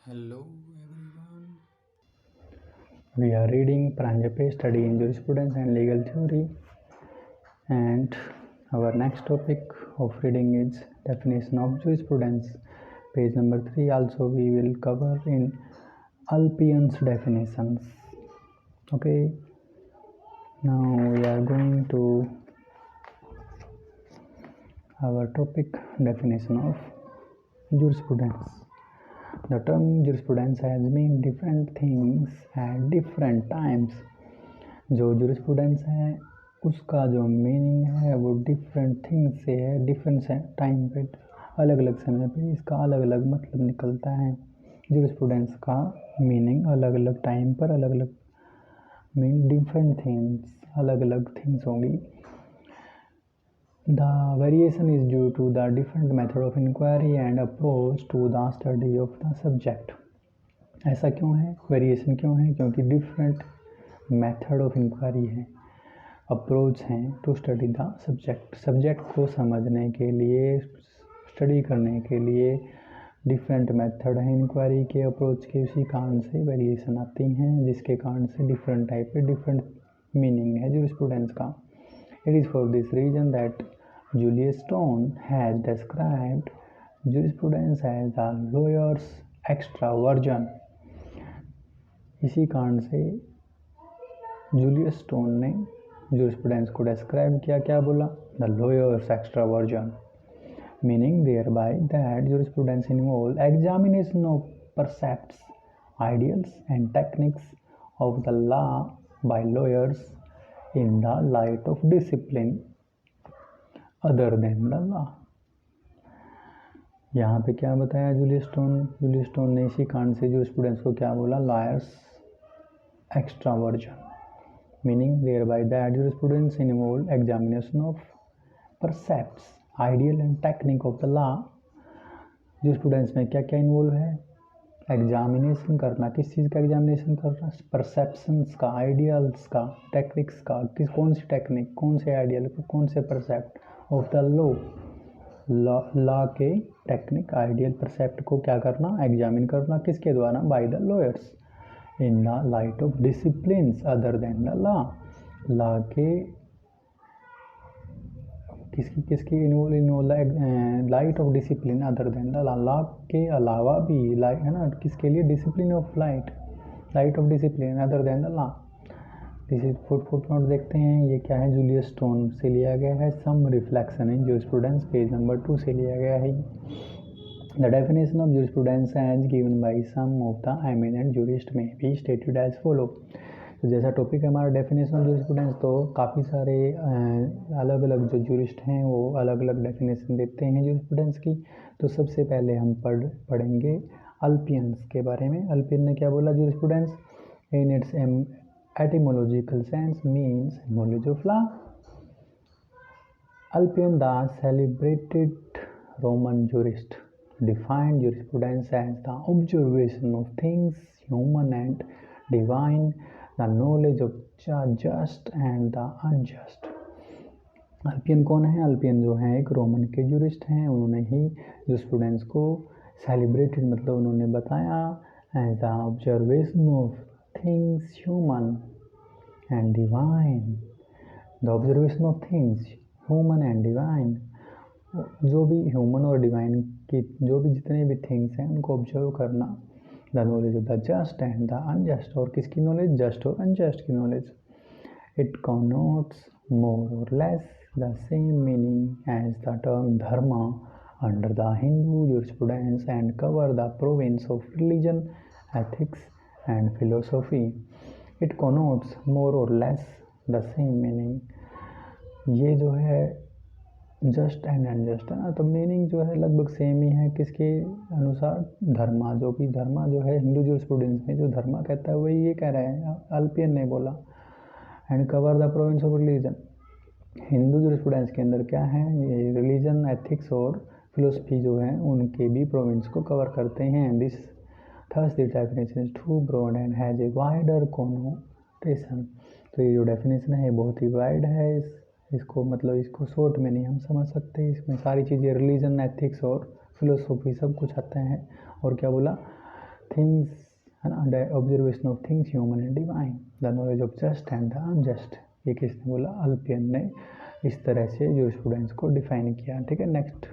Hello everyone. We are reading Pranjapay Study in Jurisprudence and Legal Theory, and our next topic of reading is definition of jurisprudence. Page number 3 also we will cover in Alpian's definitions. Okay, now we are going to our topic definition of jurisprudence. The term jurisprudence has meant different things at different times. जो jurisprudence है उसका जो meaning है वो different things से है, different time पे, अलग अलग समय पे इसका अलग अलग मतलब निकलता है। jurisprudence का मीनिंग अलग अलग टाइम पर अलग अलग मीन डिफरेंट थिंग्स, अलग अलग थिंग्स होंगी। The variation is due to the different method of inquiry and approach to the study of the subject. ऐसा क्यों है, वेरिएशन क्यों है? क्योंकि डिफरेंट मेथड ऑफ इंक्वायरी है, अप्रोच हैं to study the subject, subject को समझने के लिए, स्टडी करने के लिए डिफरेंट मेथड है इंक्वायरी के, अप्रोच के। उसी कारण से वेरिएशन आती हैं, जिसके कारण से डिफरेंट टाइप पे डिफरेंट मीनिंग है jurisprudence का। It is for this reason that Julius Stone has described jurisprudence as the lawyer's extra version. इसी कारण से जूलियस स्टोन ने jurisprudence को describe किया, क्या बोला? The lawyer's extra version, meaning thereby that jurisprudence involves examination of precepts, ideals and techniques of the law by lawyers in the light of discipline other than the law. यहाँ पे क्या बताया Julius stone ने इसी कारण से jurisprudence को क्या बोला? Lawyers extra version, meaning thereby that jurisprudence involve examination of precepts, ideal and technique of the law. jurisprudence में क्या क्या इन्वॉल्व है? एग्जामिनेशन करना, किस चीज़ का एग्जामिनेशन करना? परसेप्शंस का, आइडियल्स का, टेक्निक्स का, किस कौन सी टेक्निक, कौन से आइडियल, कौन से परसेप्ट ऑफ द लॉ के टेक्निक, आइडियल, परसेप्ट को क्या करना? एग्जामिन करना, किसके द्वारा? By the lawyers in the light of disciplines other than the law के किसकी involve light of discipline other than the law के अलावा भी, लाइट है ना, किसके लिए? Discipline of light of discipline other than the law. This footnote देखते हैं, ये क्या है? जूलियस स्टोन से लिया गया है। Some reflection in jurisprudence page number 2 से लिया गया है। The definition of jurisprudence as given by some of the eminent jurist में भी स्टेटेड एज फॉलो। तो जैसा टॉपिक है हमारा डेफिनेशन ऑफ jurisprudence, तो काफ़ी सारे अलग अलग जो जूरिस्ट हैं वो अलग अलग डेफिनेशन देते हैं jurisprudence की। तो सबसे पहले हम पढ़ेंगे अल्पियंस के बारे में। अल्पियन ने क्या बोला? jurisprudence in its etymological sense means knowledge of law. Alpian, the celebrated Roman jurist, defined jurisprudence as the observation of things human and divine, the knowledge of just and the unjust. अल्पियन कौन है? अल्पियन जो है एक Roman के jurist हैं। उन्होंने ही jurisprudence को celebrated मतलब उन्होंने बताया as the observation of things human and divine, the observation of things human and divine, जो भी ह्यूमन और डिवाइन की जो भी जितने भी थिंग्स हैं उनको ऑब्जर्व करना। The knowledge of the just and the unjust, और किसकी नॉलेज? जस्ट और अनजस्ट की knowledge. It connotes more or less the same meaning as the term dharma under the Hindu jurisprudence and cover the province of religion, ethics and philosophy. It connotes more or less the same meaning. ये जो है just and unjust है ना, तो meaning जो है लगभग same ही है। किसके अनुसार? धर्मा, जो भी धर्मा जो है हिंदू jurisprudence में जो धर्मा कहता है वही ये कह रहे हैं, अल्पियन ने बोला। And cover the province of religion, Hindu jurisprudence के अंदर क्या है? ये रिलीजन, एथिक्स और फिलोसफी जो है उनके भी प्रोविंस को कवर करते हैं। This Thus the definition is too broad and has a wider connotation. तो ये जो डेफिनेशन है बहुत ही वाइड है, इसको मतलब इसको शॉर्ट में नहीं हम समझ सकते। इसमें सारी चीज़ें रिलीजन, एथिक्स और फिलोसॉफी सब कुछ आते हैं। और क्या बोला? things and the observation of things human and divine, the knowledge of just and the unjust। ये किसने बोला? अल्पियन ने इस तरह से जूरिस्प्रूडेंस को डिफाइन किया। ठीक है, नेक्स्ट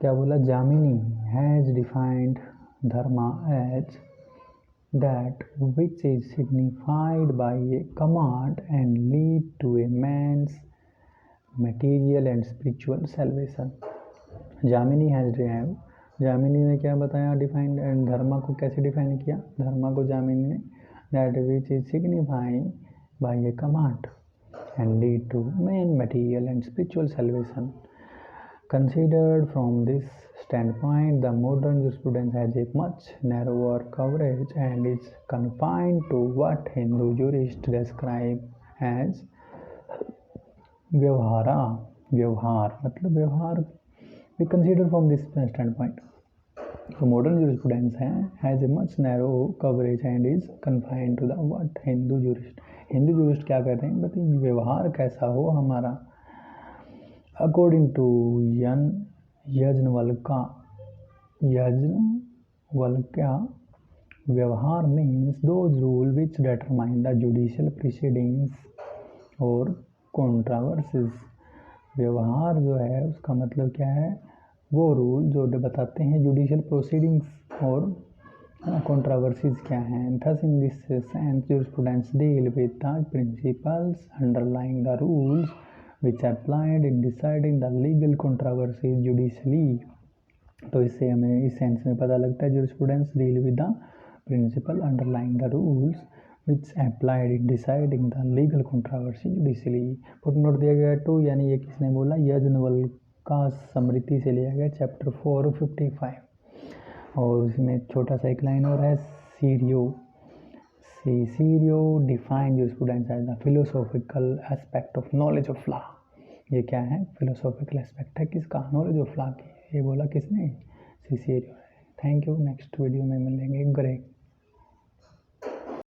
क्या बोला? Jaimini has defined dharma as that which is signified by a command and lead to a man's material and spiritual salvation। Jaimini has derive, Jaimini ने क्या बताया? डिफाइंड एंड धर्मा को कैसे डिफाइन किया? धर्मा को जामिनी ने that which is signifying by a command and lead to man material and spiritual salvation. Considered from this standpoint, the modern jurisprudence has a much narrower coverage and is confined to what Hindu jurists describe as व्यवहारा। व्यवहार मतलब व्यवहार। We consider from this standpoint, the modern jurisprudence has a much narrow coverage and is confined to the what Hindu jurist। Hindu jurist क्या कहते हैं? बताइए व्यवहार कैसा हो हमारा। According to यज्ञवल्क्य, व्यवहार means those rules which determine the judicial proceedings और controversies। व्यवहार जो है उसका मतलब क्या है? वो रूल जो बताते हैं जुडिशियल प्रोसीडिंग्स और कंट्रोवर्सीज क्या हैं। Thus in this sense jurisprudence deal with the principles underlying the rules which applied in deciding the legal controversies judicially। तो इससे हमें इस सेंस में पता लगता है jurisprudence deal with the principle underlying the rules which applied in deciding the legal controversy judicially। Footnote दिया गया 2, यानी ये किसने बोला? यज्ञवल्क्य स्मृति से लिया गया चैप्टर 4:55। और उसमें छोटा सा एक लाइन और है, Cicerio define jurisprudence as the philosophical aspect of knowledge of law। ये क्या है? philosophical aspect है किसका? knowledge of law की। ये बोला किसने? Cicerio। Thank you. Next video में मिलेंगे। ग्रेग।